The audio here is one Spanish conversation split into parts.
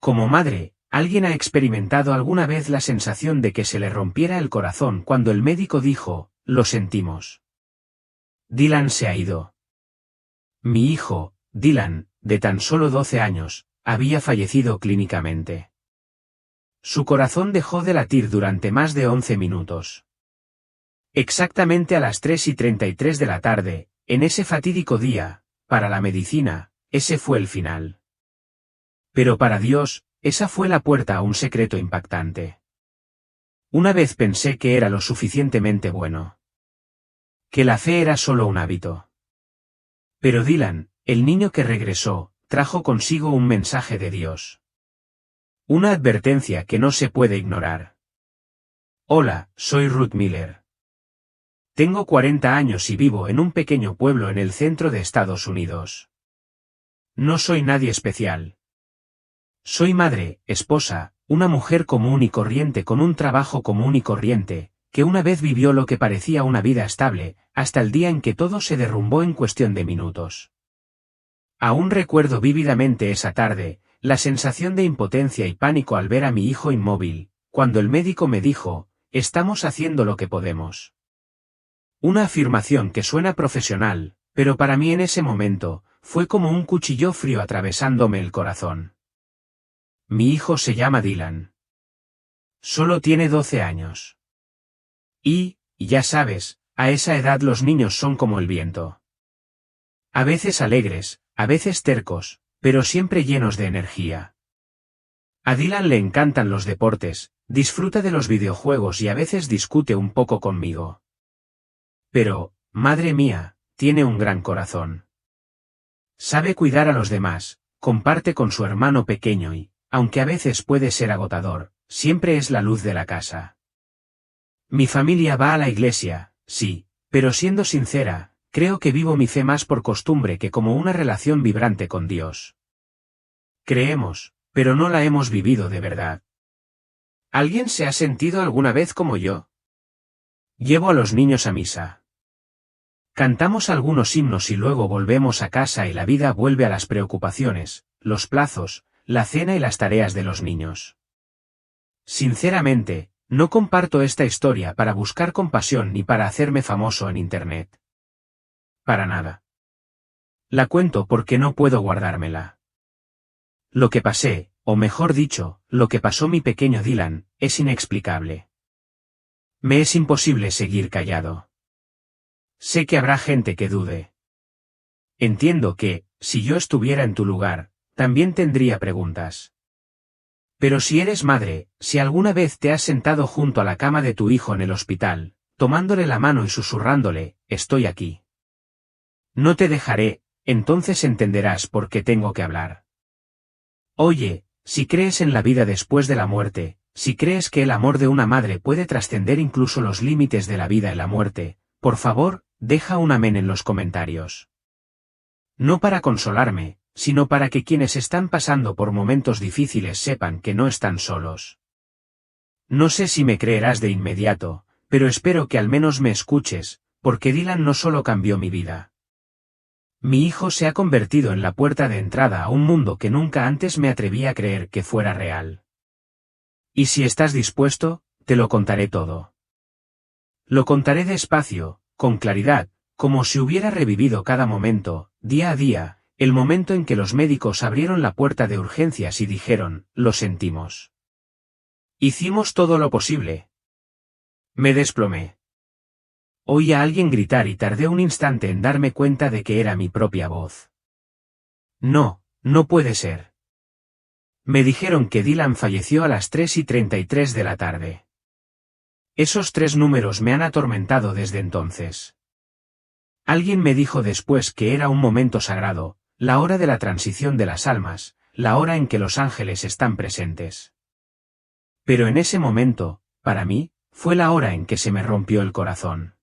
Como madre, ¿alguien ha experimentado alguna vez la sensación de que se le rompiera el corazón cuando el médico dijo, lo sentimos? Dylan se ha ido. Mi hijo, Dylan, de tan solo 12 años, había fallecido clínicamente. Su corazón dejó de latir durante más de 11 minutos. Exactamente a las 3:33 de la tarde, en ese fatídico día, para la medicina, ese fue el final. Pero para Dios, esa fue la puerta a un secreto impactante. Una vez pensé que era lo suficientemente bueno. Que la fe era solo un hábito. Pero Dylan, el niño que regresó, trajo consigo un mensaje de Dios. Una advertencia que no se puede ignorar. Hola, soy Ruth Miller. Tengo 40 años y vivo en un pequeño pueblo en el centro de Estados Unidos. No soy nadie especial. Soy madre, esposa, una mujer común y corriente con un trabajo común y corriente, que una vez vivió lo que parecía una vida estable, hasta el día en que todo se derrumbó en cuestión de minutos. Aún recuerdo vívidamente esa tarde, la sensación de impotencia y pánico al ver a mi hijo inmóvil, cuando el médico me dijo, estamos haciendo lo que podemos. Una afirmación que suena profesional, pero para mí en ese momento, fue como un cuchillo frío atravesándome el corazón. Mi hijo se llama Dylan. Solo tiene 12 años. Y, ya sabes, a esa edad los niños son como el viento. A veces alegres, a veces tercos, pero siempre llenos de energía. A Dylan le encantan los deportes, disfruta de los videojuegos y a veces discute un poco conmigo. Pero, madre mía, tiene un gran corazón. Sabe cuidar a los demás, comparte con su hermano pequeño y, aunque a veces puede ser agotador, siempre es la luz de la casa. Mi familia va a la iglesia, sí, pero siendo sincera, creo que vivo mi fe más por costumbre que como una relación vibrante con Dios. Creemos, pero no la hemos vivido de verdad. ¿Alguien se ha sentido alguna vez como yo? Llevo a los niños a misa. Cantamos algunos himnos y luego volvemos a casa y la vida vuelve a las preocupaciones, los plazos, la cena y las tareas de los niños. Sinceramente, no comparto esta historia para buscar compasión ni para hacerme famoso en Internet. Para nada. La cuento porque no puedo guardármela. Lo que pasé, o mejor dicho, lo que pasó mi pequeño Dylan, es inexplicable. Me es imposible seguir callado. Sé que habrá gente que dude. Entiendo que, si yo estuviera en tu lugar, también tendría preguntas. Pero si eres madre, si alguna vez te has sentado junto a la cama de tu hijo en el hospital, tomándole la mano y susurrándole, estoy aquí. No te dejaré, entonces entenderás por qué tengo que hablar. Oye, si crees en la vida después de la muerte, si crees que el amor de una madre puede trascender incluso los límites de la vida y la muerte, por favor, deja un amén en los comentarios. No para consolarme, sino para que quienes están pasando por momentos difíciles sepan que no están solos. No sé si me creerás de inmediato, pero espero que al menos me escuches, porque Dylan no solo cambió mi vida. Mi hijo se ha convertido en la puerta de entrada a un mundo que nunca antes me atreví a creer que fuera real. Y si estás dispuesto, te lo contaré todo. Lo contaré despacio, con claridad, como si hubiera revivido cada momento, día a día, el momento en que los médicos abrieron la puerta de urgencias y dijeron, lo sentimos. Hicimos todo lo posible. Me desplomé. Oí a alguien gritar y tardé un instante en darme cuenta de que era mi propia voz. No, no puede ser. Me dijeron que Dylan falleció a las 3:33 de la tarde. Esos 3 números me han atormentado desde entonces. Alguien me dijo después que era un momento sagrado, la hora de la transición de las almas, la hora en que los ángeles están presentes. Pero en ese momento, para mí, fue la hora en que se me rompió el corazón.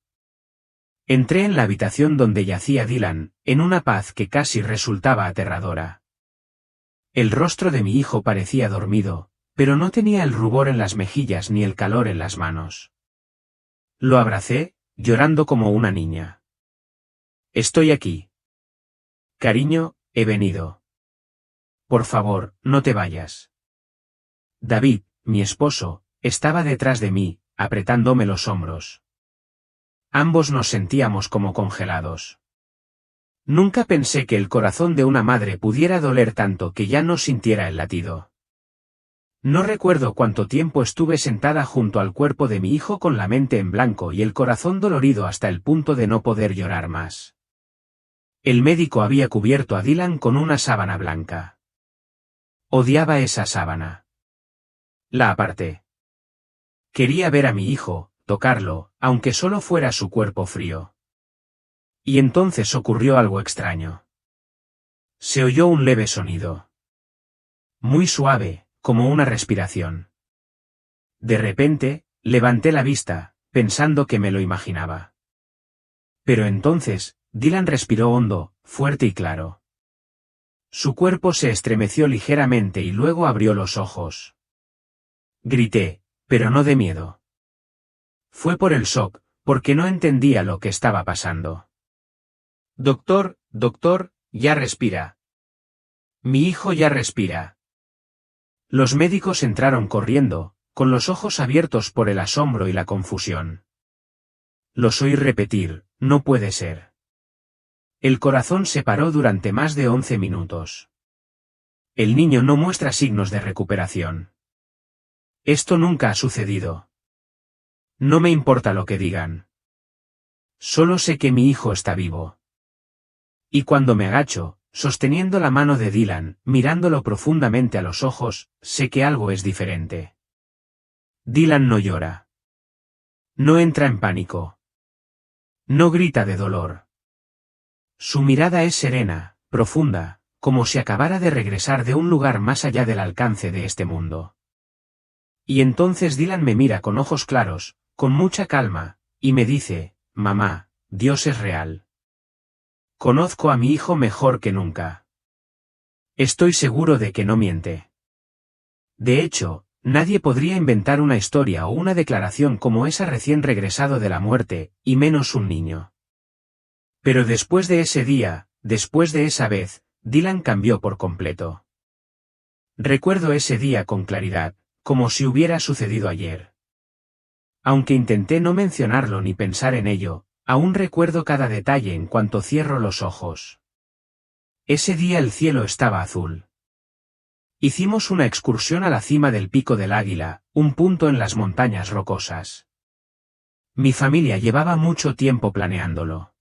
Entré en la habitación donde yacía Dylan, en una paz que casi resultaba aterradora. El rostro de mi hijo parecía dormido, pero no tenía el rubor en las mejillas ni el calor en las manos. Lo abracé, llorando como una niña. Estoy aquí. Cariño, he venido. Por favor, no te vayas. David, mi esposo, estaba detrás de mí, apretándome los hombros. Ambos nos sentíamos como congelados. Nunca pensé que el corazón de una madre pudiera doler tanto que ya no sintiera el latido. No recuerdo cuánto tiempo estuve sentada junto al cuerpo de mi hijo con la mente en blanco y el corazón dolorido hasta el punto de no poder llorar más. El médico había cubierto a Dylan con una sábana blanca. Odiaba esa sábana. La aparté. Quería ver a mi hijo, tocarlo, aunque solo fuera su cuerpo frío. Y entonces ocurrió algo extraño. Se oyó un leve sonido. Muy suave, como una respiración. De repente, levanté la vista, pensando que me lo imaginaba. Pero entonces, Dylan respiró hondo, fuerte y claro. Su cuerpo se estremeció ligeramente y luego abrió los ojos. Grité, pero no de miedo. Fue por el shock, porque no entendía lo que estaba pasando. Doctor, ya respira. Mi hijo ya respira. Los médicos entraron corriendo, con los ojos abiertos por el asombro y la confusión. Los oí repetir, no puede ser. El corazón se paró durante más de 11 minutos. El niño no muestra signos de recuperación. Esto nunca ha sucedido. No me importa lo que digan. Solo sé que mi hijo está vivo. Y cuando me agacho, sosteniendo la mano de Dylan, mirándolo profundamente a los ojos, sé que algo es diferente. Dylan no llora. No entra en pánico. No grita de dolor. Su mirada es serena, profunda, como si acabara de regresar de un lugar más allá del alcance de este mundo. Y entonces Dylan me mira con ojos claros, con mucha calma, y me dice, mamá, Dios es real. Conozco a mi hijo mejor que nunca. Estoy seguro de que no miente. De hecho, nadie podría inventar una historia o una declaración como esa recién regresado de la muerte, y menos un niño. Pero después de ese día, después de esa vez, Dylan cambió por completo. Recuerdo ese día con claridad, como si hubiera sucedido ayer. Aunque intenté no mencionarlo ni pensar en ello, aún recuerdo cada detalle en cuanto cierro los ojos. Ese día el cielo estaba azul. Hicimos una excursión a la cima del Pico del Águila, un punto en las montañas rocosas. Mi familia llevaba mucho tiempo planeándolo.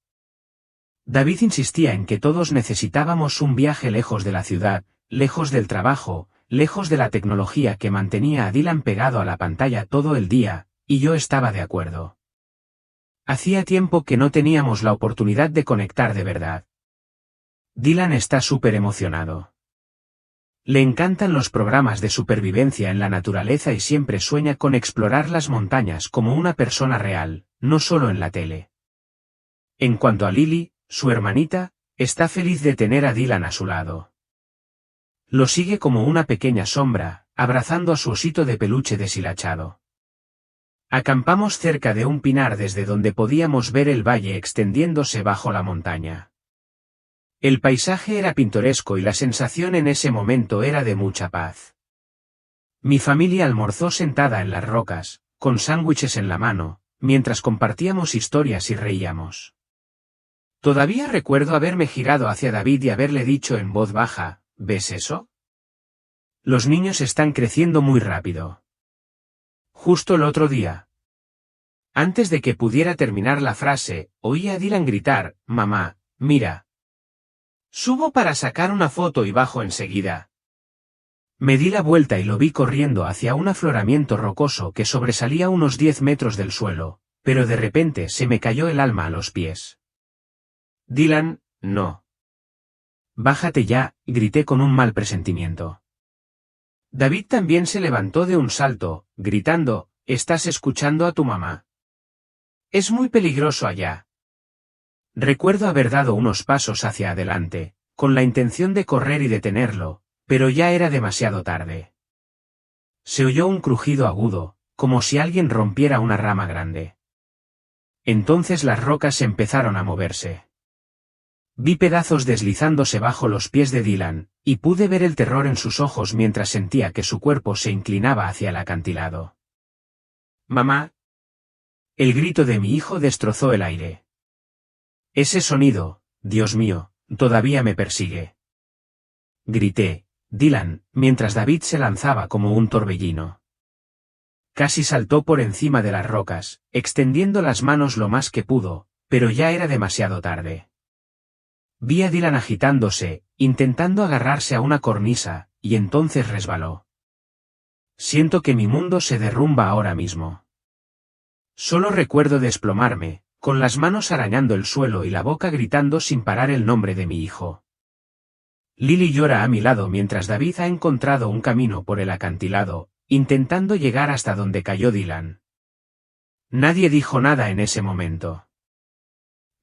David insistía en que todos necesitábamos un viaje lejos de la ciudad, lejos del trabajo, lejos de la tecnología que mantenía a Dylan pegado a la pantalla todo el día, y yo estaba de acuerdo. Hacía tiempo que no teníamos la oportunidad de conectar de verdad. Dylan está súper emocionado. Le encantan los programas de supervivencia en la naturaleza y siempre sueña con explorar las montañas como una persona real, no solo en la tele. En cuanto a Lily, su hermanita, está feliz de tener a Dylan a su lado. Lo sigue como una pequeña sombra, abrazando a su osito de peluche deshilachado. Acampamos cerca de un pinar desde donde podíamos ver el valle extendiéndose bajo la montaña. El paisaje era pintoresco y la sensación en ese momento era de mucha paz. Mi familia almorzó sentada en las rocas, con sándwiches en la mano, mientras compartíamos historias y reíamos. Todavía recuerdo haberme girado hacia David y haberle dicho en voz baja, ¿ves eso? Los niños están creciendo muy rápido. Justo el otro día. Antes de que pudiera terminar la frase, oí a Dylan gritar, mamá, mira. Subo para sacar una foto y bajo enseguida. Me di la vuelta y lo vi corriendo hacia un afloramiento rocoso que sobresalía unos 10 metros del suelo, pero de repente se me cayó el alma a los pies. Dylan, no. Bájate ya, grité con un mal presentimiento. David también se levantó de un salto, gritando, ¿estás escuchando a tu mamá? Es muy peligroso allá. Recuerdo haber dado unos pasos hacia adelante, con la intención de correr y detenerlo, pero ya era demasiado tarde. Se oyó un crujido agudo, como si alguien rompiera una rama grande. Entonces las rocas empezaron a moverse. Vi pedazos deslizándose bajo los pies de Dylan, y pude ver el terror en sus ojos mientras sentía que su cuerpo se inclinaba hacia el acantilado. «¡Mamá!». El grito de mi hijo destrozó el aire. Ese sonido, Dios mío, todavía me persigue. Grité, Dylan, mientras David se lanzaba como un torbellino. Casi saltó por encima de las rocas, extendiendo las manos lo más que pudo, pero ya era demasiado tarde. Vi a Dylan agitándose, intentando agarrarse a una cornisa, y entonces resbaló. Siento que mi mundo se derrumba ahora mismo. Solo recuerdo desplomarme, con las manos arañando el suelo y la boca gritando sin parar el nombre de mi hijo. Lily llora a mi lado mientras David ha encontrado un camino por el acantilado, intentando llegar hasta donde cayó Dylan. Nadie dijo nada en ese momento.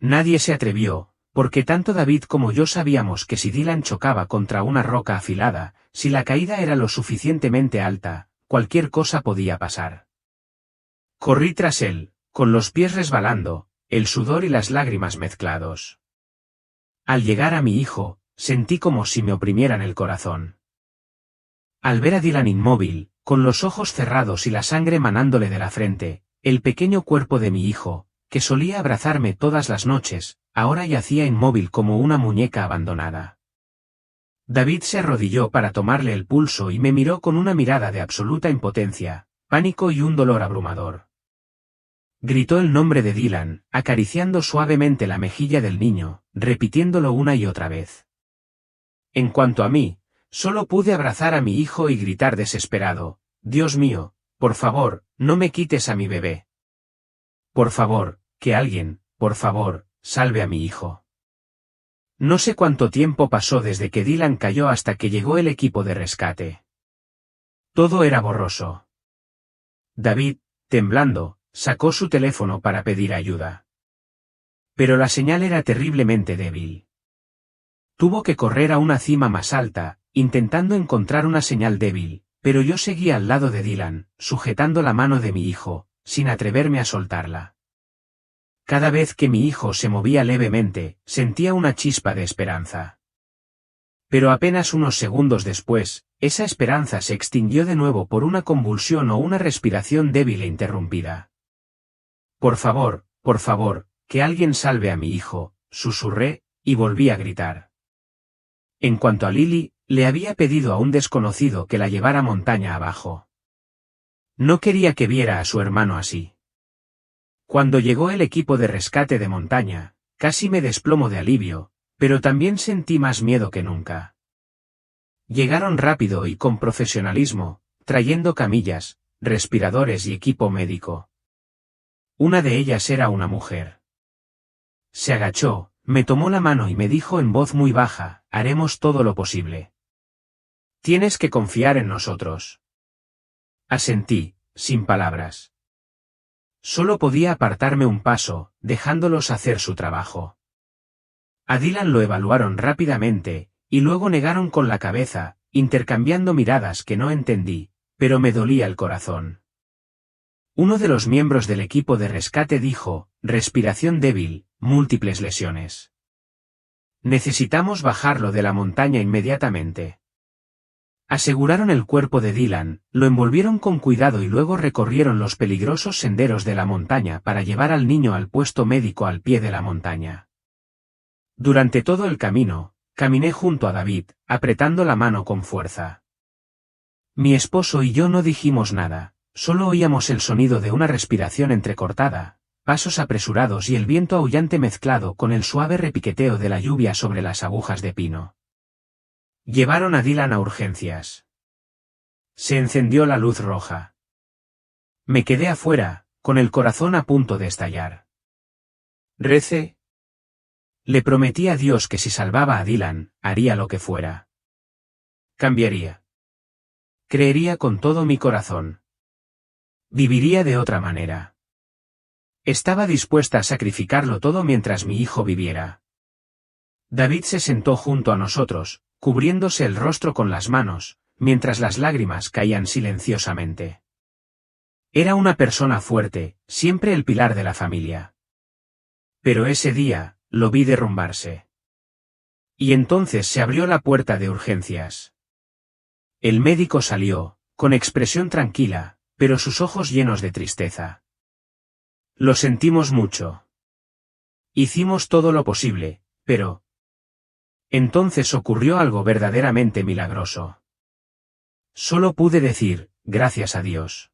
Nadie se atrevió, porque tanto David como yo sabíamos que si Dylan chocaba contra una roca afilada, si la caída era lo suficientemente alta, cualquier cosa podía pasar. Corrí tras él, con los pies resbalando, el sudor y las lágrimas mezclados. Al llegar a mi hijo, sentí como si me oprimieran el corazón. Al ver a Dylan inmóvil, con los ojos cerrados y la sangre manándole de la frente, el pequeño cuerpo de mi hijo, que solía abrazarme todas las noches, ahora yacía inmóvil como una muñeca abandonada. David se arrodilló para tomarle el pulso y me miró con una mirada de absoluta impotencia, pánico y un dolor abrumador. Gritó el nombre de Dylan, acariciando suavemente la mejilla del niño, repitiéndolo una y otra vez. En cuanto a mí, solo pude abrazar a mi hijo y gritar desesperado, «Dios mío, por favor, no me quites a mi bebé. Por favor, que alguien, por favor, salve a mi hijo». No sé cuánto tiempo pasó desde que Dylan cayó hasta que llegó el equipo de rescate. Todo era borroso. David, temblando, sacó su teléfono para pedir ayuda. Pero la señal era terriblemente débil. Tuvo que correr a una cima más alta, intentando encontrar una señal débil, pero yo seguía al lado de Dylan, sujetando la mano de mi hijo, sin atreverme a soltarla. Cada vez que mi hijo se movía levemente, sentía una chispa de esperanza. Pero apenas unos segundos después, esa esperanza se extinguió de nuevo por una convulsión o una respiración débil e interrumpida. Por favor, que alguien salve a mi hijo», susurré, y volví a gritar. En cuanto a Lily, le había pedido a un desconocido que la llevara montaña abajo. No quería que viera a su hermano así. Cuando llegó el equipo de rescate de montaña, casi me desplomo de alivio, pero también sentí más miedo que nunca. Llegaron rápido y con profesionalismo, trayendo camillas, respiradores y equipo médico. Una de ellas era una mujer. Se agachó, me tomó la mano y me dijo en voz muy baja, «Haremos todo lo posible. Tienes que confiar en nosotros». Asentí, sin palabras. Solo podía apartarme un paso, dejándolos hacer su trabajo. A Dylan lo evaluaron rápidamente, y luego negaron con la cabeza, intercambiando miradas que no entendí, pero me dolía el corazón. Uno de los miembros del equipo de rescate dijo, «Respiración débil, múltiples lesiones. Necesitamos bajarlo de la montaña inmediatamente». Aseguraron el cuerpo de Dylan, lo envolvieron con cuidado y luego recorrieron los peligrosos senderos de la montaña para llevar al niño al puesto médico al pie de la montaña. Durante todo el camino, caminé junto a David, apretando la mano con fuerza. Mi esposo y yo no dijimos nada, solo oíamos el sonido de una respiración entrecortada, pasos apresurados y el viento aullante mezclado con el suave repiqueteo de la lluvia sobre las agujas de pino. Llevaron a Dylan a urgencias. Se encendió la luz roja. Me quedé afuera, con el corazón a punto de estallar. Recé. Le prometí a Dios que si salvaba a Dylan, haría lo que fuera. Cambiaría. Creería con todo mi corazón. Viviría de otra manera. Estaba dispuesta a sacrificarlo todo mientras mi hijo viviera. David se sentó junto a nosotros, cubriéndose el rostro con las manos, mientras las lágrimas caían silenciosamente. Era una persona fuerte, siempre el pilar de la familia. Pero ese día, lo vi derrumbarse. Y entonces se abrió la puerta de urgencias. El médico salió, con expresión tranquila, pero sus ojos llenos de tristeza. Lo sentimos mucho. Hicimos todo lo posible, pero... Entonces ocurrió algo verdaderamente milagroso. Solo pude decir, gracias a Dios.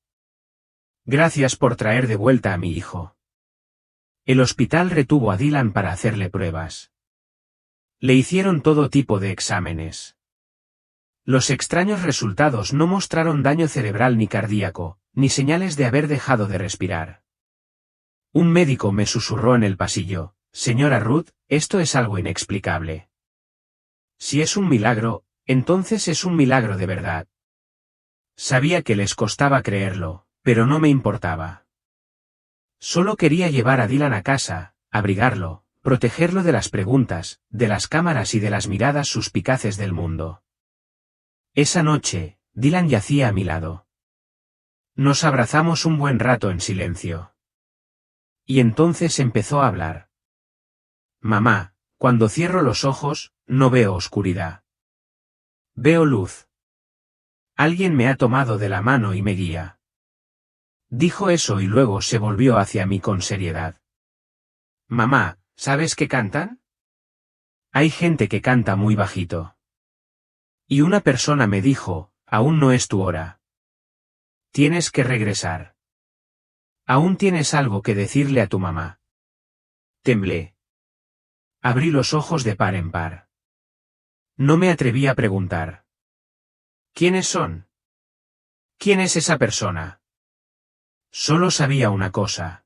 Gracias por traer de vuelta a mi hijo. El hospital retuvo a Dylan para hacerle pruebas. Le hicieron todo tipo de exámenes. Los extraños resultados no mostraron daño cerebral ni cardíaco, ni señales de haber dejado de respirar. Un médico me susurró en el pasillo, señora Ruth, esto es algo inexplicable. Si es un milagro, entonces es un milagro de verdad. Sabía que les costaba creerlo, pero no me importaba. Solo quería llevar a Dylan a casa, abrigarlo, protegerlo de las preguntas, de las cámaras y de las miradas suspicaces del mundo. Esa noche, Dylan yacía a mi lado. Nos abrazamos un buen rato en silencio. Y entonces empezó a hablar. Mamá, cuando cierro los ojos, no veo oscuridad. Veo luz. Alguien me ha tomado de la mano y me guía. Dijo eso y luego se volvió hacia mí con seriedad. Mamá, ¿sabes qué cantan? Hay gente que canta muy bajito. Y una persona me dijo, aún no es tu hora. Tienes que regresar. Aún tienes algo que decirle a tu mamá. Temblé. Abrí los ojos de par en par. No me atreví a preguntar. ¿Quiénes son? ¿Quién es esa persona? Solo sabía una cosa.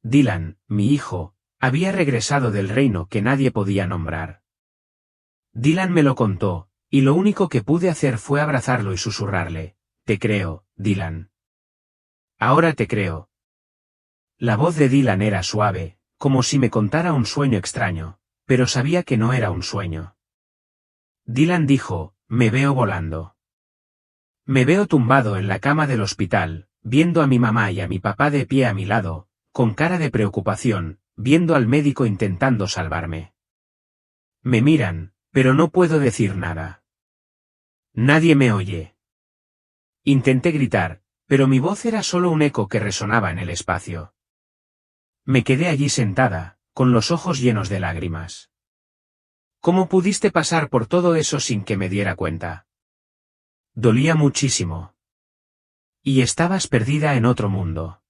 Dylan, mi hijo, había regresado del reino que nadie podía nombrar. Dylan me lo contó, y lo único que pude hacer fue abrazarlo y susurrarle, te creo, Dylan. Ahora te creo. La voz de Dylan era suave, como si me contara un sueño extraño, pero sabía que no era un sueño. Dylan dijo, me veo volando. Me veo tumbado en la cama del hospital, viendo a mi mamá y a mi papá de pie a mi lado, con cara de preocupación, viendo al médico intentando salvarme. Me miran, pero no puedo decir nada. Nadie me oye. Intenté gritar, pero mi voz era solo un eco que resonaba en el espacio. Me quedé allí sentada, con los ojos llenos de lágrimas. ¿Cómo pudiste pasar por todo eso sin que me diera cuenta? Dolía muchísimo. Y estabas perdida en otro mundo.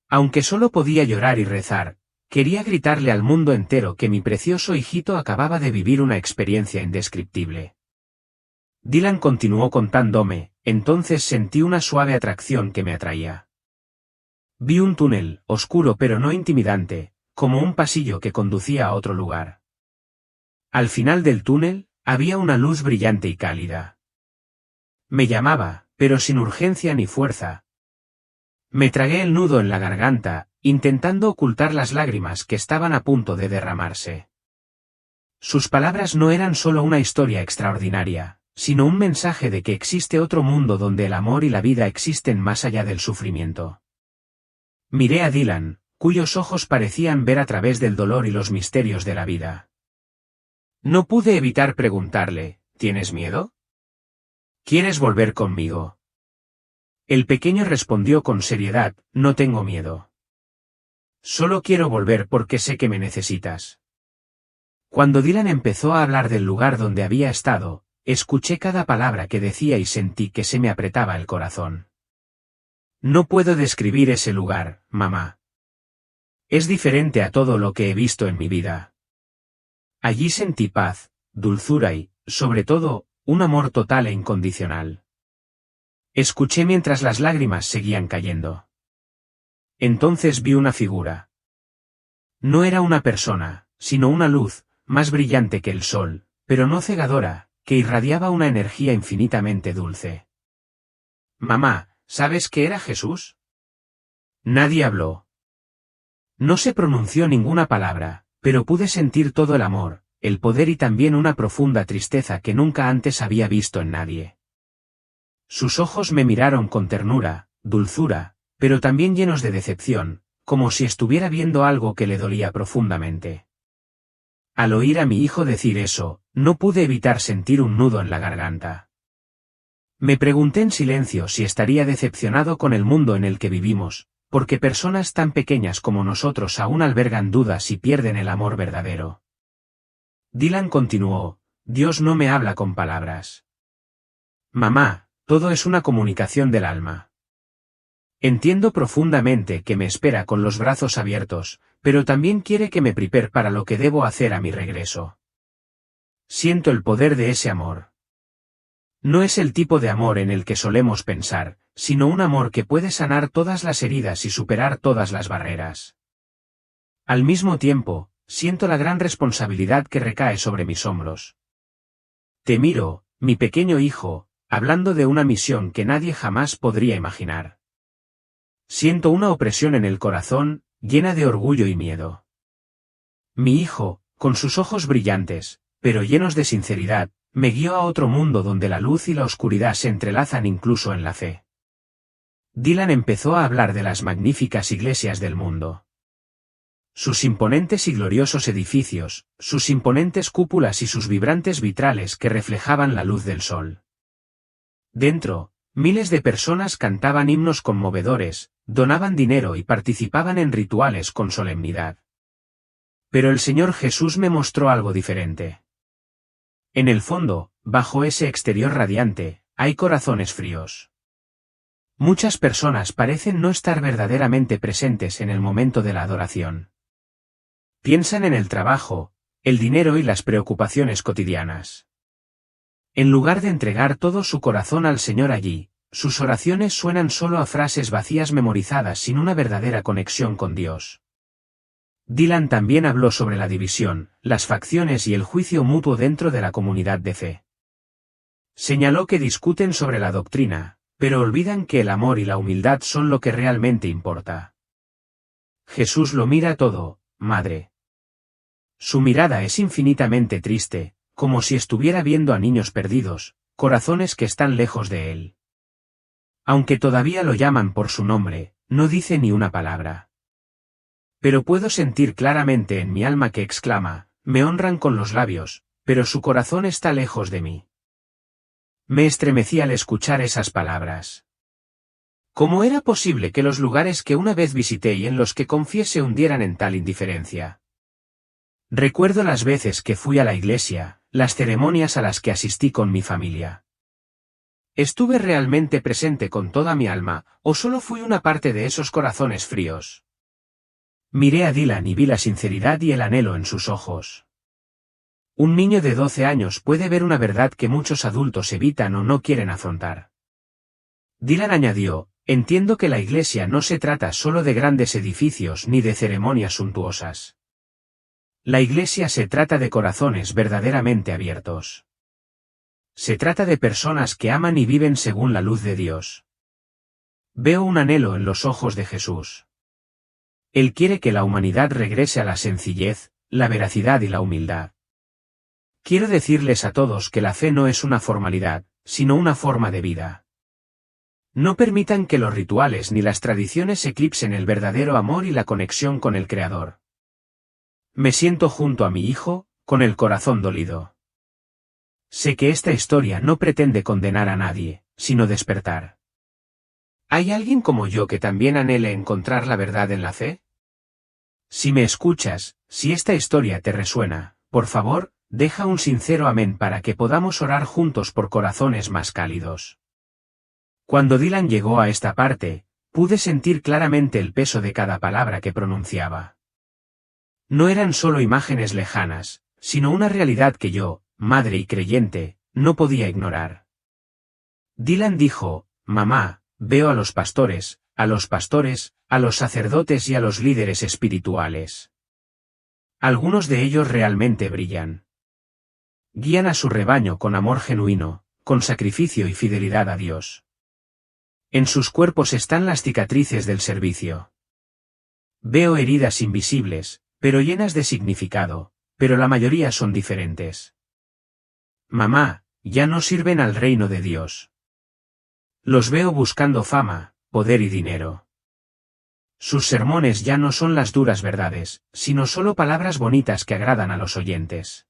Aunque solo podía llorar y rezar, quería gritarle al mundo entero que mi precioso hijito acababa de vivir una experiencia indescriptible. Dylan continuó contándome, entonces sentí una suave atracción que me atraía. Vi un túnel, oscuro pero no intimidante, como un pasillo que conducía a otro lugar. Al final del túnel, había una luz brillante y cálida. Me llamaba, pero sin urgencia ni fuerza. Me tragué el nudo en la garganta, intentando ocultar las lágrimas que estaban a punto de derramarse. Sus palabras no eran solo una historia extraordinaria, sino un mensaje de que existe otro mundo donde el amor y la vida existen más allá del sufrimiento. Miré a Dylan, cuyos ojos parecían ver a través del dolor y los misterios de la vida. No pude evitar preguntarle, ¿tienes miedo? ¿Quieres volver conmigo? El pequeño respondió con seriedad, no tengo miedo. Solo quiero volver porque sé que me necesitas. Cuando Dylan empezó a hablar del lugar donde había estado, escuché cada palabra que decía y sentí que se me apretaba el corazón. No puedo describir ese lugar, mamá. Es diferente a todo lo que he visto en mi vida. Allí sentí paz, dulzura y, sobre todo, un amor total e incondicional. Escuché mientras las lágrimas seguían cayendo. Entonces vi una figura. No era una persona, sino una luz, más brillante que el sol, pero no cegadora, que irradiaba una energía infinitamente dulce. Mamá, ¿sabes qué era Jesús? Nadie habló. No se pronunció ninguna palabra, pero pude sentir todo el amor, el poder y también una profunda tristeza que nunca antes había visto en nadie. Sus ojos me miraron con ternura, dulzura, pero también llenos de decepción, como si estuviera viendo algo que le dolía profundamente. Al oír a mi hijo decir eso, no pude evitar sentir un nudo en la garganta. Me pregunté en silencio si estaría decepcionado con el mundo en el que vivimos, porque personas tan pequeñas como nosotros aún albergan dudas y pierden el amor verdadero. Dylan continuó: Dios no me habla con palabras. Mamá, todo es una comunicación del alma. Entiendo profundamente que me espera con los brazos abiertos, pero también quiere que me prepare para lo que debo hacer a mi regreso. Siento el poder de ese amor. No es el tipo de amor en el que solemos pensar, sino un amor que puede sanar todas las heridas y superar todas las barreras. Al mismo tiempo, siento la gran responsabilidad que recae sobre mis hombros. Te miro, mi pequeño hijo, hablando de una misión que nadie jamás podría imaginar. Siento una opresión en el corazón, llena de orgullo y miedo. Mi hijo, con sus ojos brillantes, pero llenos de sinceridad, me guió a otro mundo donde la luz y la oscuridad se entrelazan incluso en la fe. Dylan empezó a hablar de las magníficas iglesias del mundo. Sus imponentes y gloriosos edificios, sus imponentes cúpulas y sus vibrantes vitrales que reflejaban la luz del sol. Dentro, miles de personas cantaban himnos conmovedores, donaban dinero y participaban en rituales con solemnidad. Pero el Señor Jesús me mostró algo diferente. En el fondo, bajo ese exterior radiante, hay corazones fríos. Muchas personas parecen no estar verdaderamente presentes en el momento de la adoración. Piensan en el trabajo, el dinero y las preocupaciones cotidianas. En lugar de entregar todo su corazón al Señor allí, sus oraciones suenan solo a frases vacías memorizadas sin una verdadera conexión con Dios. Dylan también habló sobre la división, las facciones y el juicio mutuo dentro de la comunidad de fe. Señaló que discuten sobre la doctrina, pero olvidan que el amor y la humildad son lo que realmente importa. Jesús lo mira todo, madre. Su mirada es infinitamente triste, como si estuviera viendo a niños perdidos, corazones que están lejos de él. Aunque todavía lo llaman por su nombre, no dice ni una palabra. Pero puedo sentir claramente en mi alma que exclama: me honran con los labios, pero su corazón está lejos de mí. Me estremecí al escuchar esas palabras. ¿Cómo era posible que los lugares que una vez visité y en los que confié se hundieran en tal indiferencia? Recuerdo las veces que fui a la iglesia, las ceremonias a las que asistí con mi familia. ¿Estuve realmente presente con toda mi alma, o solo fui una parte de esos corazones fríos? Miré a Dylan y vi la sinceridad y el anhelo en sus ojos. Un niño de 12 años puede ver una verdad que muchos adultos evitan o no quieren afrontar. Dylan añadió: entiendo que la iglesia no se trata solo de grandes edificios ni de ceremonias suntuosas. La iglesia se trata de corazones verdaderamente abiertos. Se trata de personas que aman y viven según la luz de Dios. Veo un anhelo en los ojos de Jesús. Él quiere que la humanidad regrese a la sencillez, la veracidad y la humildad. Quiero decirles a todos que la fe no es una formalidad, sino una forma de vida. No permitan que los rituales ni las tradiciones eclipsen el verdadero amor y la conexión con el Creador. Me siento junto a mi hijo, con el corazón dolido. Sé que esta historia no pretende condenar a nadie, sino despertar. ¿Hay alguien como yo que también anhele encontrar la verdad en la fe? Si me escuchas, si esta historia te resuena, por favor, deja un sincero amén para que podamos orar juntos por corazones más cálidos. Cuando Dylan llegó a esta parte, pude sentir claramente el peso de cada palabra que pronunciaba. No eran solo imágenes lejanas, sino una realidad que yo, madre y creyente, no podía ignorar. Dylan dijo: mamá, veo a los pastores, a los sacerdotes y a los líderes espirituales. Algunos de ellos realmente brillan. Guían a su rebaño con amor genuino, con sacrificio y fidelidad a Dios. En sus cuerpos están las cicatrices del servicio. Veo heridas invisibles, pero llenas de significado, pero la mayoría son diferentes. Mamá, ya no sirven al reino de Dios. Los veo buscando fama, poder y dinero. Sus sermones ya no son las duras verdades, sino solo palabras bonitas que agradan a los oyentes.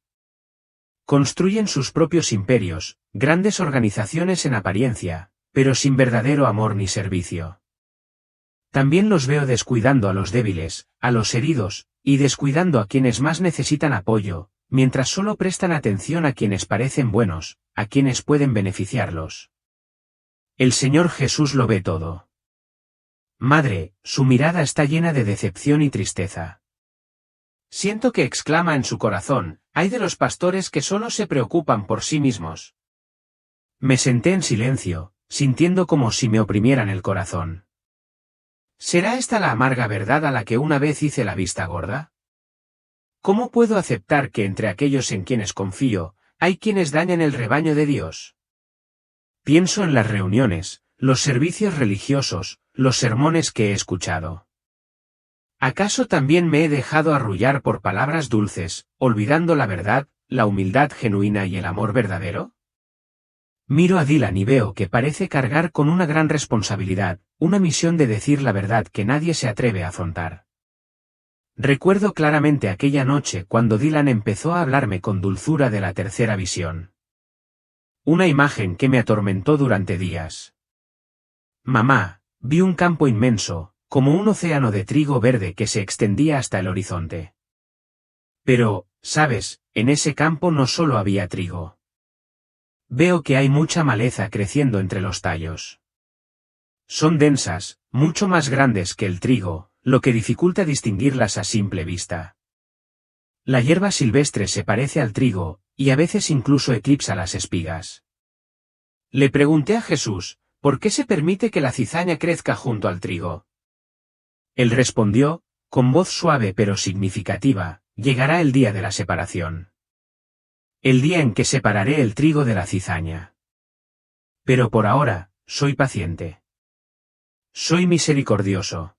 Construyen sus propios imperios, grandes organizaciones en apariencia, pero sin verdadero amor ni servicio. También los veo descuidando a los débiles, a los heridos, y descuidando a quienes más necesitan apoyo, mientras solo prestan atención a quienes parecen buenos, a quienes pueden beneficiarlos. El Señor Jesús lo ve todo. Madre, su mirada está llena de decepción y tristeza. Siento que exclama en su corazón, «¡Ay de los pastores que solo se preocupan por sí mismos!». Me senté en silencio, sintiendo como si me oprimieran el corazón. ¿Será esta la amarga verdad a la que una vez hice la vista gorda? ¿Cómo puedo aceptar que entre aquellos en quienes confío, hay quienes dañan el rebaño de Dios? Pienso en las reuniones, los servicios religiosos, los sermones que he escuchado. ¿Acaso también me he dejado arrullar por palabras dulces, olvidando la verdad, la humildad genuina y el amor verdadero? Miro a Dylan y veo que parece cargar con una gran responsabilidad, una misión de decir la verdad que nadie se atreve a afrontar. Recuerdo claramente aquella noche cuando Dylan empezó a hablarme con dulzura de la tercera visión. Una imagen que me atormentó durante días. Mamá, vi un campo inmenso, como un océano de trigo verde que se extendía hasta el horizonte. Pero, ¿sabes? En ese campo no solo había trigo. Veo que hay mucha maleza creciendo entre los tallos. Son densas, mucho más grandes que el trigo, lo que dificulta distinguirlas a simple vista. La hierba silvestre se parece al trigo, y a veces incluso eclipsa las espigas. Le pregunté a Jesús, ¿por qué se permite que la cizaña crezca junto al trigo? Él respondió, con voz suave pero significativa, llegará el día de la separación. El día en que separaré el trigo de la cizaña. Pero por ahora, soy paciente. Soy misericordioso.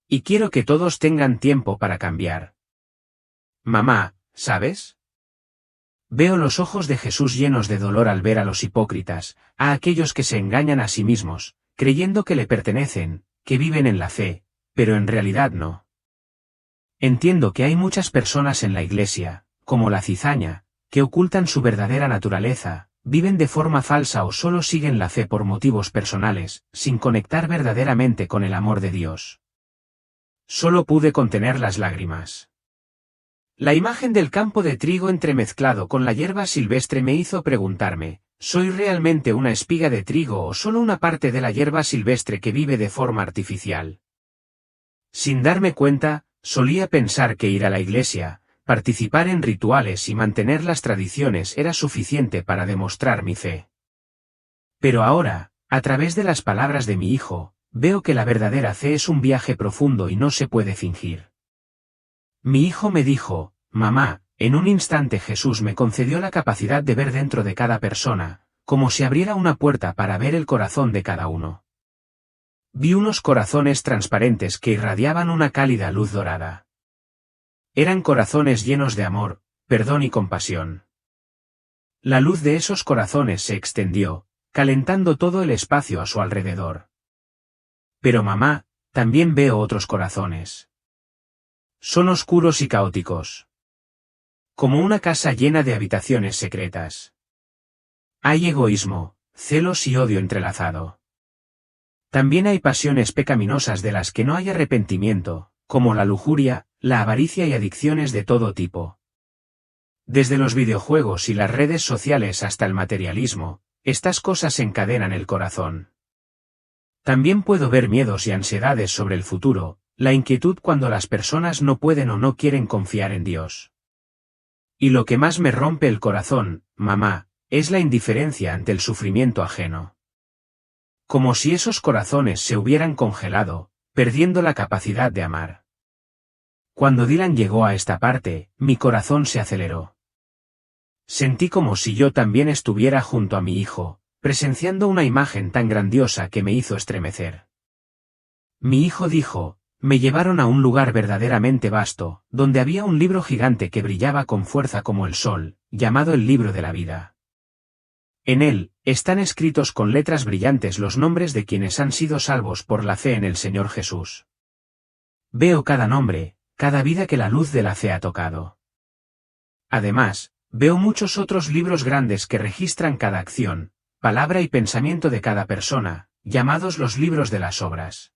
Y quiero que todos tengan tiempo para cambiar. Mamá, ¿sabes? Veo los ojos de Jesús llenos de dolor al ver a los hipócritas, a aquellos que se engañan a sí mismos, creyendo que le pertenecen, que viven en la fe, pero en realidad no. Entiendo que hay muchas personas en la iglesia, como la cizaña, que ocultan su verdadera naturaleza, viven de forma falsa o solo siguen la fe por motivos personales, sin conectar verdaderamente con el amor de Dios. Solo pude contener las lágrimas. La imagen del campo de trigo entremezclado con la hierba silvestre me hizo preguntarme, ¿soy realmente una espiga de trigo o solo una parte de la hierba silvestre que vive de forma artificial? Sin darme cuenta, solía pensar que ir a la iglesia, participar en rituales y mantener las tradiciones era suficiente para demostrar mi fe. Pero ahora, a través de las palabras de mi hijo, veo que la verdadera fe es un viaje profundo y no se puede fingir. Mi hijo me dijo, mamá, en un instante Jesús me concedió la capacidad de ver dentro de cada persona, como si abriera una puerta para ver el corazón de cada uno. Vi unos corazones transparentes que irradiaban una cálida luz dorada. Eran corazones llenos de amor, perdón y compasión. La luz de esos corazones se extendió, calentando todo el espacio a su alrededor. Pero mamá, también veo otros corazones. Son oscuros y caóticos. Como una casa llena de habitaciones secretas. Hay egoísmo, celos y odio entrelazado. También hay pasiones pecaminosas de las que no hay arrepentimiento, como la lujuria, la avaricia y adicciones de todo tipo. Desde los videojuegos y las redes sociales hasta el materialismo, estas cosas encadenan el corazón. También puedo ver miedos y ansiedades sobre el futuro, la inquietud cuando las personas no pueden o no quieren confiar en Dios. Y lo que más me rompe el corazón, mamá, es la indiferencia ante el sufrimiento ajeno. Como si esos corazones se hubieran congelado, perdiendo la capacidad de amar. Cuando Dylan llegó a esta parte, mi corazón se aceleró. Sentí como si yo también estuviera junto a mi hijo, presenciando una imagen tan grandiosa que me hizo estremecer. Mi hijo dijo, me llevaron a un lugar verdaderamente vasto, donde había un libro gigante que brillaba con fuerza como el sol, llamado el libro de la vida. En él, están escritos con letras brillantes los nombres de quienes han sido salvos por la fe en el Señor Jesús. Veo cada nombre, cada vida que la luz de la fe ha tocado. Además, veo muchos otros libros grandes que registran cada acción, palabra y pensamiento de cada persona, llamados los libros de las obras.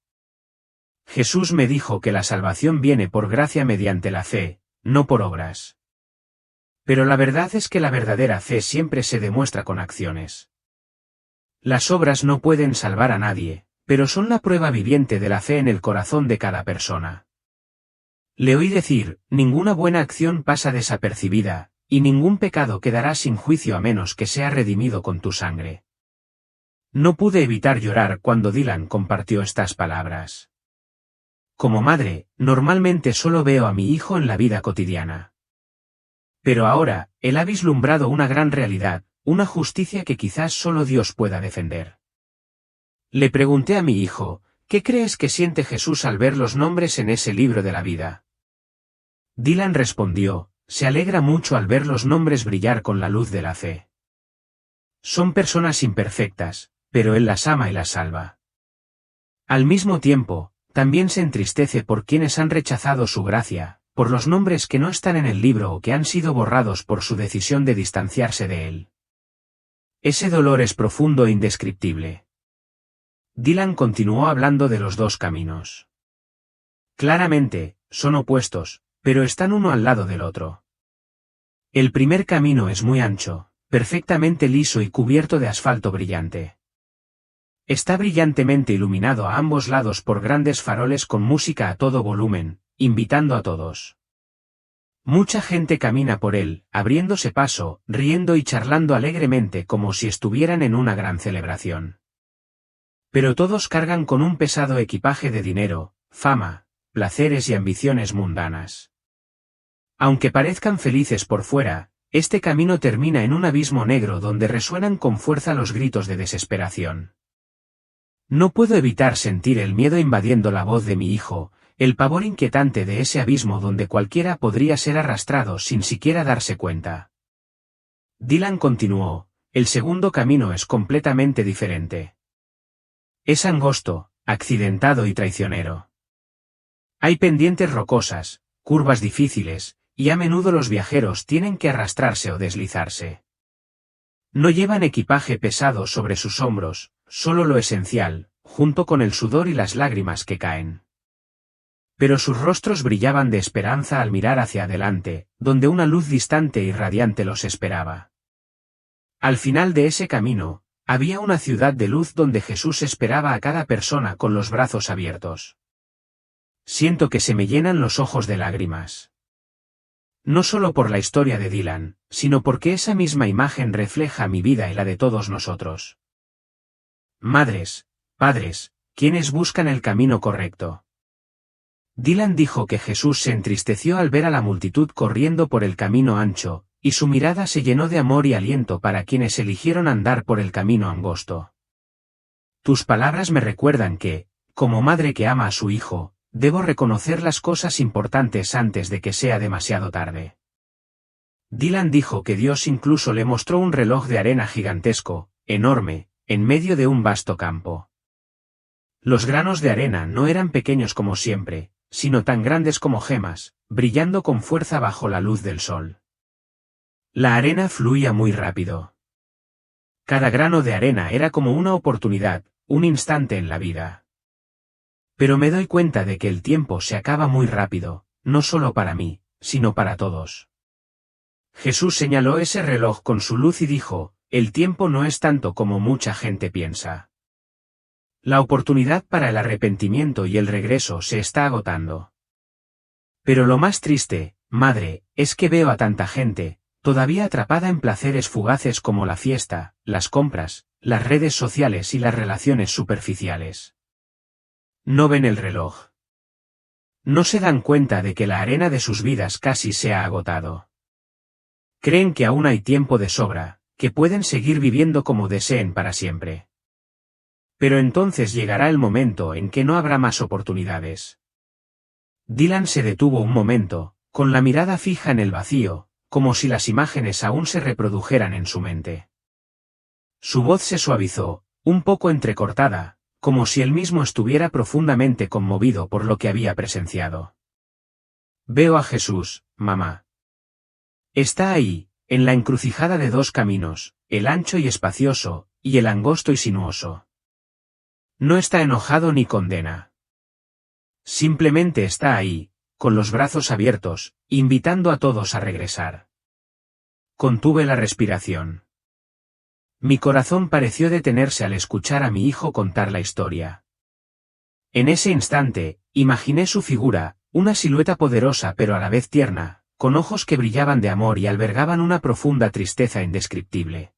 Jesús me dijo que la salvación viene por gracia mediante la fe, no por obras. Pero la verdad es que la verdadera fe siempre se demuestra con acciones. Las obras no pueden salvar a nadie, pero son la prueba viviente de la fe en el corazón de cada persona. Le oí decir, ninguna buena acción pasa desapercibida, y ningún pecado quedará sin juicio a menos que sea redimido con tu sangre. No pude evitar llorar cuando Dylan compartió estas palabras. Como madre, normalmente solo veo a mi hijo en la vida cotidiana. Pero ahora, él ha vislumbrado una gran realidad, una justicia que quizás solo Dios pueda defender. Le pregunté a mi hijo, ¿qué crees que siente Jesús al ver los nombres en ese libro de la vida? Dylan respondió, se alegra mucho al ver los nombres brillar con la luz de la fe. Son personas imperfectas, pero Él las ama y las salva. Al mismo tiempo, también se entristece por quienes han rechazado su gracia, por los nombres que no están en el libro o que han sido borrados por su decisión de distanciarse de Él. Ese dolor es profundo e indescriptible. Dylan continuó hablando de los dos caminos. Claramente, son opuestos, pero están uno al lado del otro. El primer camino es muy ancho, perfectamente liso y cubierto de asfalto brillante. Está brillantemente iluminado a ambos lados por grandes faroles con música a todo volumen, invitando a todos. Mucha gente camina por él, abriéndose paso, riendo y charlando alegremente como si estuvieran en una gran celebración. Pero todos cargan con un pesado equipaje de dinero, fama, placeres y ambiciones mundanas. Aunque parezcan felices por fuera, este camino termina en un abismo negro donde resuenan con fuerza los gritos de desesperación. No puedo evitar sentir el miedo invadiendo la voz de mi hijo, el pavor inquietante de ese abismo donde cualquiera podría ser arrastrado sin siquiera darse cuenta. Dylan continuó, el segundo camino es completamente diferente. Es angosto, accidentado y traicionero. Hay pendientes rocosas, curvas difíciles, y a menudo los viajeros tienen que arrastrarse o deslizarse. No llevan equipaje pesado sobre sus hombros, solo lo esencial, junto con el sudor y las lágrimas que caen. Pero sus rostros brillaban de esperanza al mirar hacia adelante, donde una luz distante y radiante los esperaba. Al final de ese camino, había una ciudad de luz donde Jesús esperaba a cada persona con los brazos abiertos. Siento que se me llenan los ojos de lágrimas. No solo por la historia de Dylan, sino porque esa misma imagen refleja mi vida y la de todos nosotros. Madres, padres, quienes buscan el camino correcto. Dylan dijo que Jesús se entristeció al ver a la multitud corriendo por el camino ancho, y su mirada se llenó de amor y aliento para quienes eligieron andar por el camino angosto. Tus palabras me recuerdan que, como madre que ama a su hijo, debo reconocer las cosas importantes antes de que sea demasiado tarde. Dylan dijo que Dios incluso le mostró un reloj de arena gigantesco, enorme, en medio de un vasto campo. Los granos de arena no eran pequeños como siempre, sino tan grandes como gemas, brillando con fuerza bajo la luz del sol. La arena fluía muy rápido. Cada grano de arena era como una oportunidad, un instante en la vida. Pero me doy cuenta de que el tiempo se acaba muy rápido, no solo para mí, sino para todos. Jesús señaló ese reloj con su luz y dijo, el tiempo no es tanto como mucha gente piensa. La oportunidad para el arrepentimiento y el regreso se está agotando. Pero lo más triste, madre, es que veo a tanta gente, todavía atrapada en placeres fugaces como la fiesta, las compras, las redes sociales y las relaciones superficiales. No ven el reloj. No se dan cuenta de que la arena de sus vidas casi se ha agotado. Creen que aún hay tiempo de sobra, que pueden seguir viviendo como deseen para siempre. Pero entonces llegará el momento en que no habrá más oportunidades. Dylan se detuvo un momento, con la mirada fija en el vacío, como si las imágenes aún se reprodujeran en su mente. Su voz se suavizó, un poco entrecortada, como si él mismo estuviera profundamente conmovido por lo que había presenciado. Veo a Jesús, mamá. Está ahí, en la encrucijada de dos caminos, el ancho y espacioso, y el angosto y sinuoso. No está enojado ni condena. Simplemente está ahí, con los brazos abiertos, invitando a todos a regresar. Contuve la respiración. Mi corazón pareció detenerse al escuchar a mi hijo contar la historia. En ese instante, imaginé su figura, una silueta poderosa pero a la vez tierna, con ojos que brillaban de amor y albergaban una profunda tristeza indescriptible.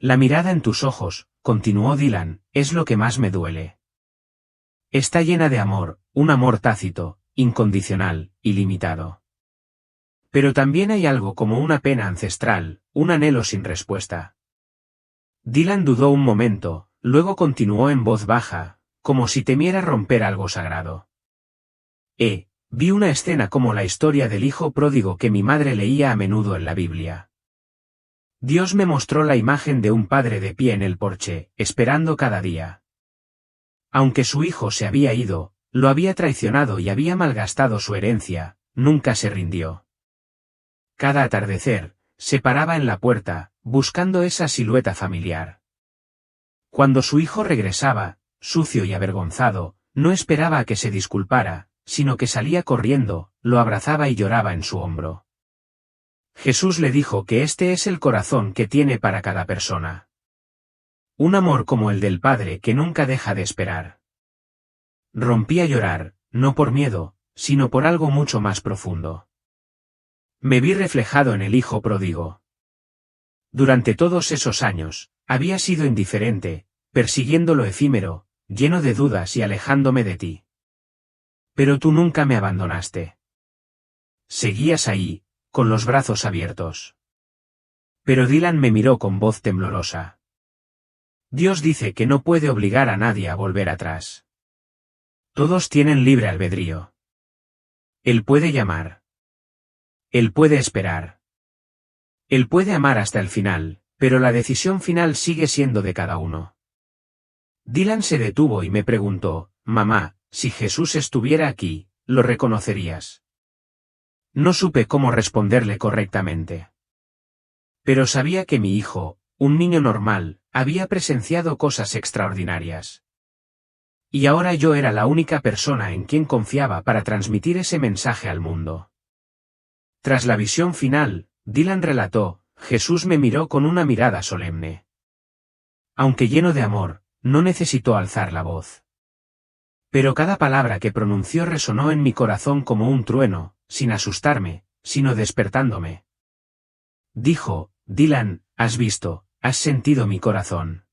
La mirada en tus ojos, continuó Dylan, es lo que más me duele. Está llena de amor, un amor tácito, incondicional, ilimitado. Pero también hay algo como una pena ancestral, un anhelo sin respuesta. Dylan dudó un momento, luego continuó en voz baja, como si temiera romper algo sagrado. Vi una escena como la historia del hijo pródigo que mi madre leía a menudo en la Biblia. Dios me mostró la imagen de un padre de pie en el porche, esperando cada día. Aunque su hijo se había ido, lo había traicionado y había malgastado su herencia, nunca se rindió. Cada atardecer, se paraba en la puerta, buscando esa silueta familiar. Cuando su hijo regresaba, sucio y avergonzado, no esperaba a que se disculpara, sino que salía corriendo, lo abrazaba y lloraba en su hombro. Jesús le dijo que este es el corazón que tiene para cada persona. Un amor como el del Padre que nunca deja de esperar. Rompí a llorar, no por miedo, sino por algo mucho más profundo. Me vi reflejado en el hijo pródigo. Durante todos esos años, había sido indiferente, persiguiendo lo efímero, lleno de dudas y alejándome de ti. Pero tú nunca me abandonaste. Seguías ahí, con los brazos abiertos. Pero Dylan me miró con voz temblorosa. Dios dice que no puede obligar a nadie a volver atrás. Todos tienen libre albedrío. Él puede llamar. Él puede esperar. Él puede amar hasta el final, pero la decisión final sigue siendo de cada uno. Dylan se detuvo y me preguntó, mamá, si Jesús estuviera aquí, ¿lo reconocerías? No supe cómo responderle correctamente. Pero sabía que mi hijo, un niño normal, había presenciado cosas extraordinarias. Y ahora yo era la única persona en quien confiaba para transmitir ese mensaje al mundo. Tras la visión final, Dylan relató, Jesús me miró con una mirada solemne. Aunque lleno de amor, no necesitó alzar la voz. Pero cada palabra que pronunció resonó en mi corazón como un trueno, sin asustarme, sino despertándome. Dijo, Dylan, has visto, has sentido mi corazón.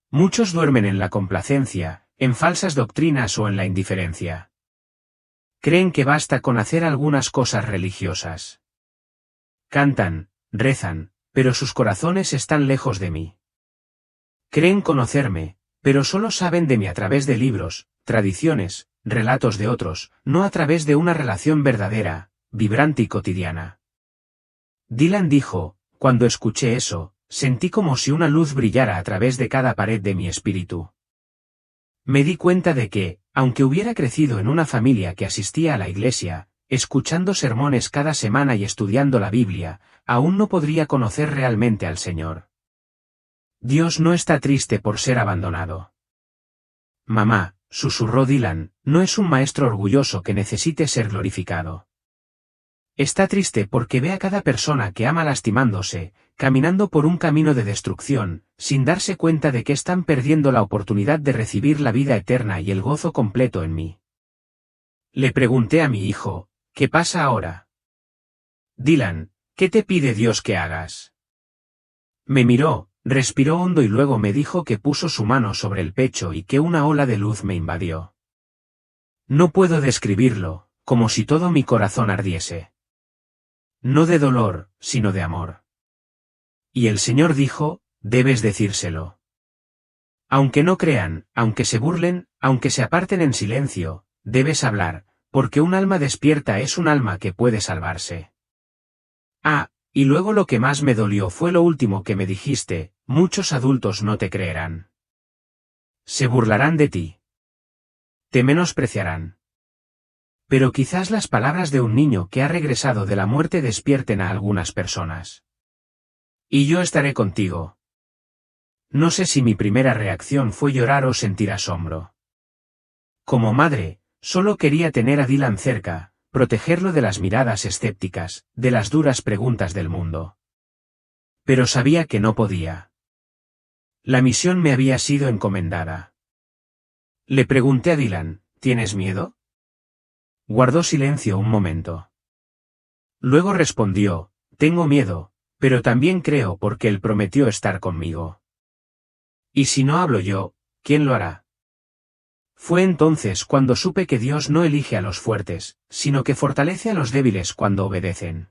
Muchos duermen en la complacencia, en falsas doctrinas o en la indiferencia. Creen que basta con hacer algunas cosas religiosas. Cantan, rezan, pero sus corazones están lejos de mí. Creen conocerme, pero solo saben de mí a través de libros, tradiciones, relatos de otros, no a través de una relación verdadera, vibrante y cotidiana. Dylan dijo, cuando escuché eso, sentí como si una luz brillara a través de cada pared de mi espíritu. Me di cuenta de que, aunque hubiera crecido en una familia que asistía a la iglesia, escuchando sermones cada semana y estudiando la Biblia, aún no podría conocer realmente al Señor. Dios no está triste por ser abandonado. Mamá, susurró Dylan, no es un maestro orgulloso que necesite ser glorificado. Está triste porque ve a cada persona que ama lastimándose, caminando por un camino de destrucción, sin darse cuenta de que están perdiendo la oportunidad de recibir la vida eterna y el gozo completo en mí. Le pregunté a mi hijo, ¿qué pasa ahora? Dylan, ¿qué te pide Dios que hagas? Me miró, respiró hondo y luego me dijo que puso su mano sobre el pecho y que una ola de luz me invadió. No puedo describirlo, como si todo mi corazón ardiese. No de dolor, sino de amor. Y el Señor dijo, debes decírselo. Aunque no crean, aunque se burlen, aunque se aparten en silencio, debes hablar, porque un alma despierta es un alma que puede salvarse. Y luego lo que más me dolió fue lo último que me dijiste, muchos adultos no te creerán. Se burlarán de ti. Te menospreciarán. Pero quizás las palabras de un niño que ha regresado de la muerte despierten a algunas personas. Y yo estaré contigo. No sé si mi primera reacción fue llorar o sentir asombro. Como madre, solo quería tener a Dylan cerca, protegerlo de las miradas escépticas, de las duras preguntas del mundo. Pero sabía que no podía. La misión me había sido encomendada. Le pregunté a Dylan, ¿tienes miedo? Guardó silencio un momento. Luego respondió, tengo miedo, pero también creo porque él prometió estar conmigo. Y si no hablo yo, ¿quién lo hará? Fue entonces cuando supe que Dios no elige a los fuertes, sino que fortalece a los débiles cuando obedecen.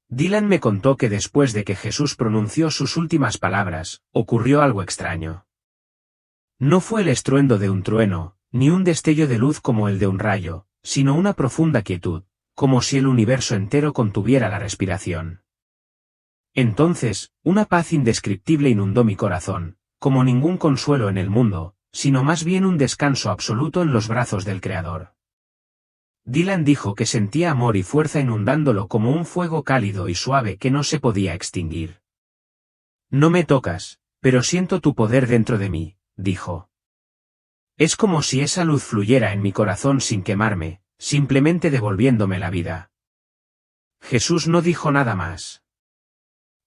Dylan me contó que después de que Jesús pronunció sus últimas palabras, ocurrió algo extraño. No fue el estruendo de un trueno, ni un destello de luz como el de un rayo, sino una profunda quietud, como si el universo entero contuviera la respiración. Entonces, una paz indescriptible inundó mi corazón, como ningún consuelo en el mundo, sino más bien un descanso absoluto en los brazos del Creador. Dylan dijo que sentía amor y fuerza inundándolo como un fuego cálido y suave que no se podía extinguir. No me tocas, pero siento tu poder dentro de mí, dijo. Es como si esa luz fluyera en mi corazón sin quemarme, simplemente devolviéndome la vida. Jesús no dijo nada más.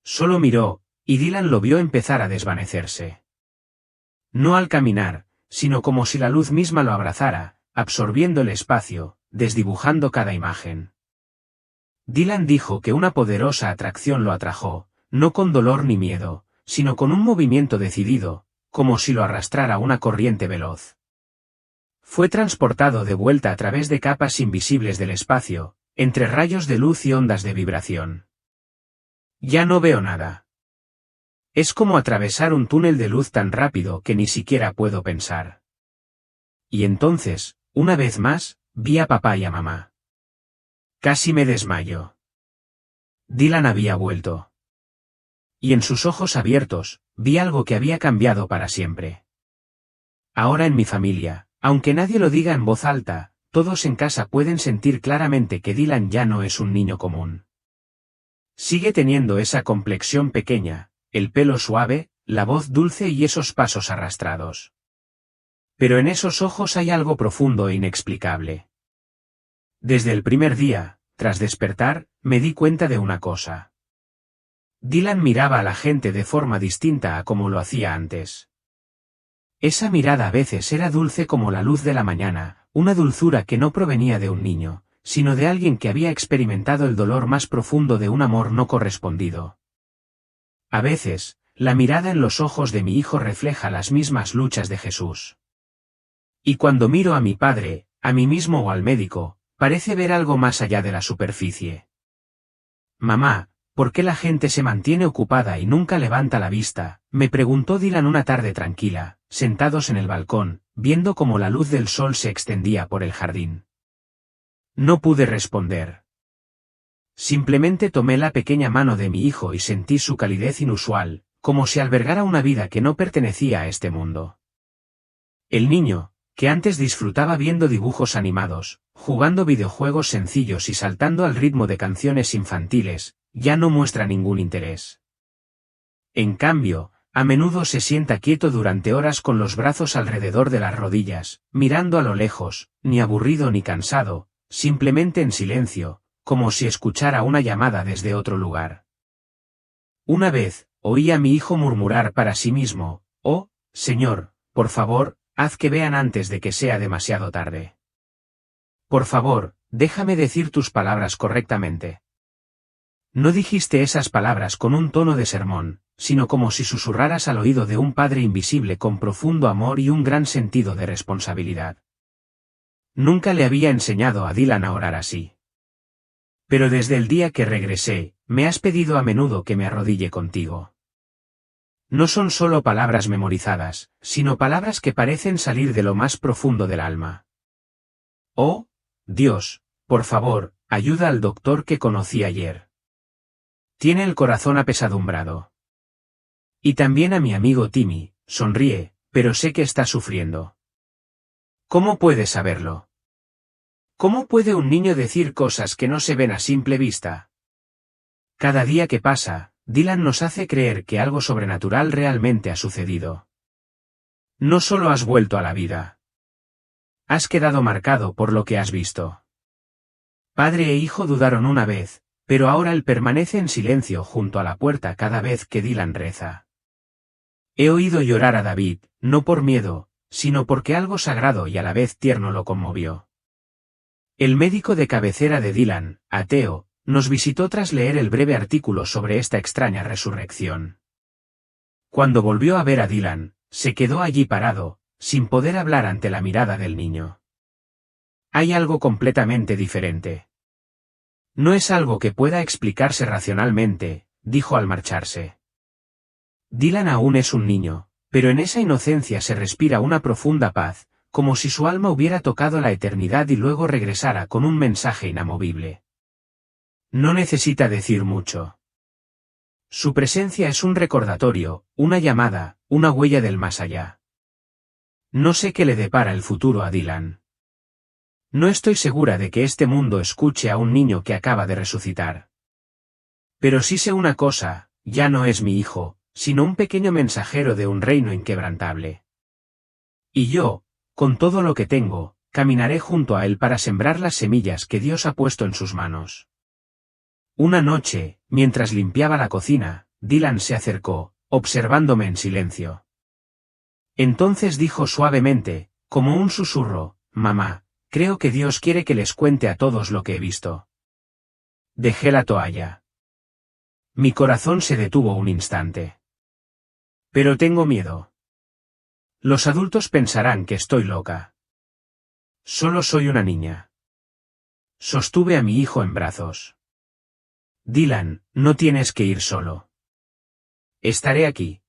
Solo miró, y Dylan lo vio empezar a desvanecerse. No al caminar, sino como si la luz misma lo abrazara, absorbiendo el espacio, desdibujando cada imagen. Dylan dijo que una poderosa atracción lo atrajo, no con dolor ni miedo, sino con un movimiento decidido, como si lo arrastrara una corriente veloz. Fue transportado de vuelta a través de capas invisibles del espacio, entre rayos de luz y ondas de vibración. Ya no veo nada. Es como atravesar un túnel de luz tan rápido que ni siquiera puedo pensar. Y entonces, una vez más, vi a papá y a mamá. Casi me desmayo. Dylan había vuelto. Y en sus ojos abiertos, vi algo que había cambiado para siempre. Ahora en mi familia, aunque nadie lo diga en voz alta, todos en casa pueden sentir claramente que Dylan ya no es un niño común. Sigue teniendo esa complexión pequeña, el pelo suave, la voz dulce y esos pasos arrastrados. Pero en esos ojos hay algo profundo e inexplicable. Desde el primer día, tras despertar, me di cuenta de una cosa. Dylan miraba a la gente de forma distinta a como lo hacía antes. Esa mirada a veces era dulce como la luz de la mañana, una dulzura que no provenía de un niño, sino de alguien que había experimentado el dolor más profundo de un amor no correspondido. A veces, la mirada en los ojos de mi hijo refleja las mismas luchas de Jesús. Y cuando miro a mi padre, a mí mismo o al médico, parece ver algo más allá de la superficie. Mamá, ¿por qué la gente se mantiene ocupada y nunca levanta la vista?, me preguntó Dylan una tarde tranquila, sentados en el balcón, viendo cómo la luz del sol se extendía por el jardín. No pude responder. Simplemente tomé la pequeña mano de mi hijo y sentí su calidez inusual, como si albergara una vida que no pertenecía a este mundo. El niño, que antes disfrutaba viendo dibujos animados, jugando videojuegos sencillos y saltando al ritmo de canciones infantiles, ya no muestra ningún interés. En cambio, a menudo se sienta quieto durante horas con los brazos alrededor de las rodillas, mirando a lo lejos, ni aburrido ni cansado, simplemente en silencio, como si escuchara una llamada desde otro lugar. Una vez, oí a mi hijo murmurar para sí mismo, «Oh, Señor, por favor, haz que vean antes de que sea demasiado tarde. Por favor, déjame decir tus palabras correctamente». No dijiste esas palabras con un tono de sermón, sino como si susurraras al oído de un padre invisible con profundo amor y un gran sentido de responsabilidad. Nunca le había enseñado a Dylan a orar así. Pero desde el día que regresé, me has pedido a menudo que me arrodille contigo. No son solo palabras memorizadas, sino palabras que parecen salir de lo más profundo del alma. Oh, Dios, por favor, ayuda al doctor que conocí ayer. Tiene el corazón apesadumbrado. Y también a mi amigo Timmy, sonríe, pero sé que está sufriendo. ¿Cómo puedes saberlo? ¿Cómo puede un niño decir cosas que no se ven a simple vista? Cada día que pasa, Dylan nos hace creer que algo sobrenatural realmente ha sucedido. No solo has vuelto a la vida. Has quedado marcado por lo que has visto. Padre e hijo dudaron una vez, pero ahora él permanece en silencio junto a la puerta cada vez que Dylan reza. He oído llorar a David, no por miedo, sino porque algo sagrado y a la vez tierno lo conmovió. El médico de cabecera de Dylan, ateo, nos visitó tras leer el breve artículo sobre esta extraña resurrección. Cuando volvió a ver a Dylan, se quedó allí parado, sin poder hablar ante la mirada del niño. Hay algo completamente diferente. No es algo que pueda explicarse racionalmente, dijo al marcharse. Dylan aún es un niño, pero en esa inocencia se respira una profunda paz, como si su alma hubiera tocado la eternidad y luego regresara con un mensaje inamovible. No necesita decir mucho. Su presencia es un recordatorio, una llamada, una huella del más allá. No sé qué le depara el futuro a Dylan. No estoy segura de que este mundo escuche a un niño que acaba de resucitar. Pero sí sé una cosa, ya no es mi hijo, sino un pequeño mensajero de un reino inquebrantable. Y yo, con todo lo que tengo, caminaré junto a él para sembrar las semillas que Dios ha puesto en sus manos. Una noche, mientras limpiaba la cocina, Dylan se acercó, observándome en silencio. Entonces dijo suavemente, como un susurro, «Mamá, creo que Dios quiere que les cuente a todos lo que he visto». Dejé la toalla. Mi corazón se detuvo un instante. Pero tengo miedo. Los adultos pensarán que estoy loca. Solo soy una niña. Sostuve a mi hijo en brazos. Dylan, no tienes que ir solo. Estaré aquí.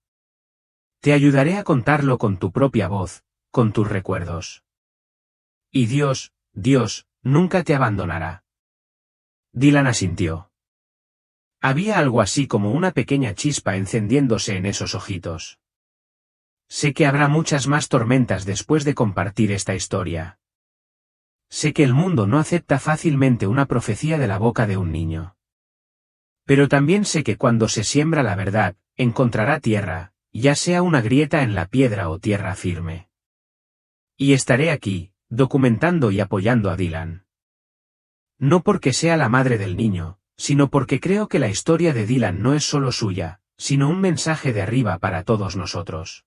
Te ayudaré a contarlo con tu propia voz, con tus recuerdos. Y Dios, nunca te abandonará. Dylan asintió. Había algo así como una pequeña chispa encendiéndose en esos ojitos. Sé que habrá muchas más tormentas después de compartir esta historia. Sé que el mundo no acepta fácilmente una profecía de la boca de un niño. Pero también sé que cuando se siembra la verdad, encontrará tierra, ya sea una grieta en la piedra o tierra firme. Y estaré aquí, documentando y apoyando a Dylan. No porque sea la madre del niño, sino porque creo que la historia de Dylan no es solo suya, sino un mensaje de arriba para todos nosotros.